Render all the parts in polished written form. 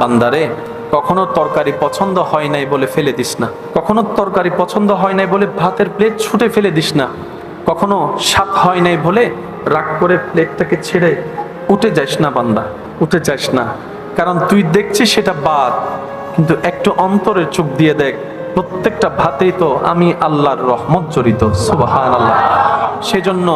বান্দারে, কখনো তরকারি পছন্দ হয় নাই বলে ফেলে দিস না, কখনো তরকারি পছন্দ হয় নাই বলে ভাতের প্লেট ছুটে ফেলে দিস না, কখনো স্বাদ হয় নাই বলে রাগ করে প্লেটটাকে ছেড়ে উঠে যাস না বান্দা, উঠে যাস না। কারণ তুই দেখছিস সেটা ভাত, কিন্তু একটু অন্তরের চোখ দিয়ে দেখ, প্রত্যেকটা ভাতেই তো আমি আল্লাহর রহমত জড়িত। সুবহানাল্লাহ। সেজন্য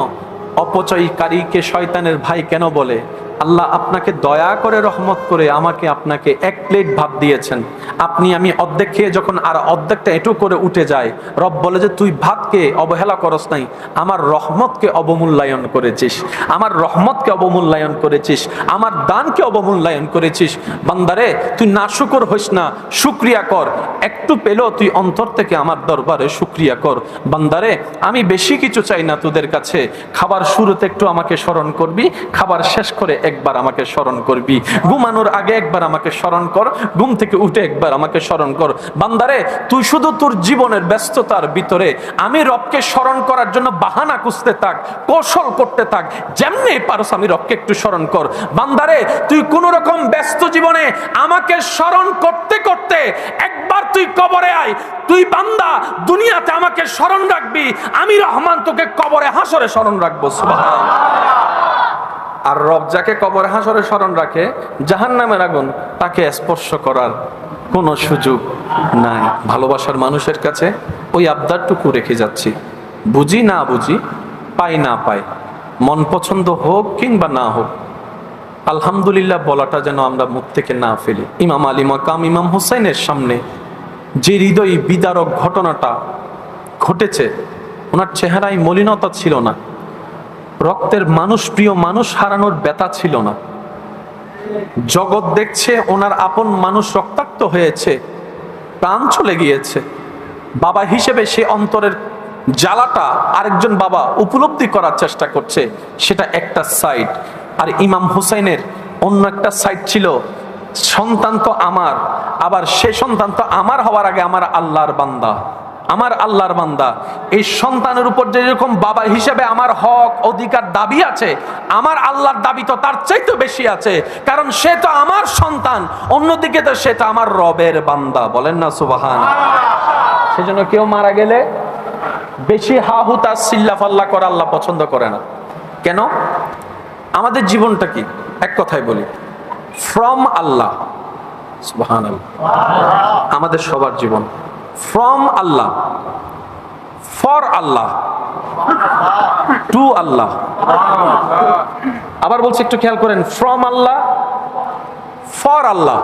অপচয়কারীকে শয়তানের ভাই কেন বলে? আল্লাহ আপনাকে দয়া করে রহমত করে আমাকে আপনাকে এক প্লেট ভাত দিয়েছেন, আপনি আমি অর্ধেক খেয়ে যখন আর অর্ধেকটা এঁটো করে উঠে যায়, রব বলে যে তুই ভাতকে অবহেলা করস নাই, আমার রহমতকে অবমূল্যায়ন করেছিস, আমার রহমতকে অবমূল্যায়ন করেছিস, আমার দানকে অবমূল্যায়ন করেছিস। বান্দারে, তুই নাশুকর হইস না, শুকরিয়া কর। একটু পেলেও তুই অন্তর থেকে আমার দরবারে শুকরিয়া কর। বান্দারে, আমি বেশি কিছু চাই না তোদের কাছে। খাবার শুরুতে একটু আমাকে স্মরণ করবি, খাবার শেষ করে একবার আমাকে স্মরণ করবি, ঘুমানোর আগে একবার আমাকে স্মরণ কর, ঘুম থেকে উঠে একবার আমাকে স্মরণ কর। বান্দারে, তুই শুধু তোর জীবনের ব্যস্ততার ভিতরে আমি রবকে স্মরণ করার জন্য বাহানা খুঁজতে থাক, কৌশল করতে থাক, যেমনি পারস আমি রবকে একটু স্মরণ কর। বান্দারে, তুই কোন রকম ব্যস্ত জীবনে আমাকে স্মরণ করতে করতে একবার তুই কবরে আয়। তুই বান্দা দুনিয়াতে আমাকে স্মরণ রাখবি, আমি রহমান তোকে কবরে হাসরে স্মরণ রাখবো। সুবহানাল্লাহ। আর রব যাকে কবরে হাসরে স্মরণ রাখে, জাহান্নামের আগুন তাকে স্পর্শ করার কোনো সুযোগ নাই। ভালোবাসার মানুষের কাছে ওই আবদারটুকু রেখে যাচ্ছি, বুঝি না বুঝি, পাই না পাই, মন পছন্দ হোক কিংবা না হোক, আলহামদুলিল্লাহ বলাটা যেন আমরা মুখ থেকে না ফেলি। ইমাম আলী মাকাম ইমাম হুসাইনের সামনে যে হৃদয় বিদারক ঘটনাটা ঘটেছে, ওনার চেহারায় মলিনতা ছিল না, রক্তের মানুষ, প্রিয় মানুষ হারানোর ব্যথা ছিল না। জগৎ দেখছে ওনার আপন মানুষ রক্তাক্ত হয়েছে, প্রাণ চলে গিয়েছে। বাবা হিসেবে সে অন্তরের জ্বালাটা আরেকজন বাবা উপলব্ধি করার চেষ্টা করছে, সেটা একটা সাইড। আর ইমাম হুসাইনের অন্য একটা সাইড ছিল, সন্তান তো আমার, আবার সে সন্তান তো আমার হওয়ার আগে আমার আল্লাহর বান্দা, আমার আল্লাহর বান্দা। এই সন্তানের উপর যেরকম বাবা হিসেবে আমার হক অধিকার দাবি আছে, আমার আল্লাহর দাবি তো তার চাইতে বেশি আছে, কারণ সে তো আমার সন্তান, অন্যদিকে তো সেটা আমার রবের বান্দা। বলেন না সুবহানাল্লাহ। সেজন্য কেউ মারা গেলে বেশি হা হুতা চিল্লা ফাল্লা করা আল্লাহ পছন্দ করে না। কেন? আমাদের জীবনটা কি? এক কথায় বলি, ফ্রম আল্লাহ। সুবহানাল্লাহ। আমাদের সবার জীবন from Allah, for Allah, to Allah. আবার বলছি, একটু খেয়াল করেন, ফ্রম আল্লাহ, ফর আল্লাহ।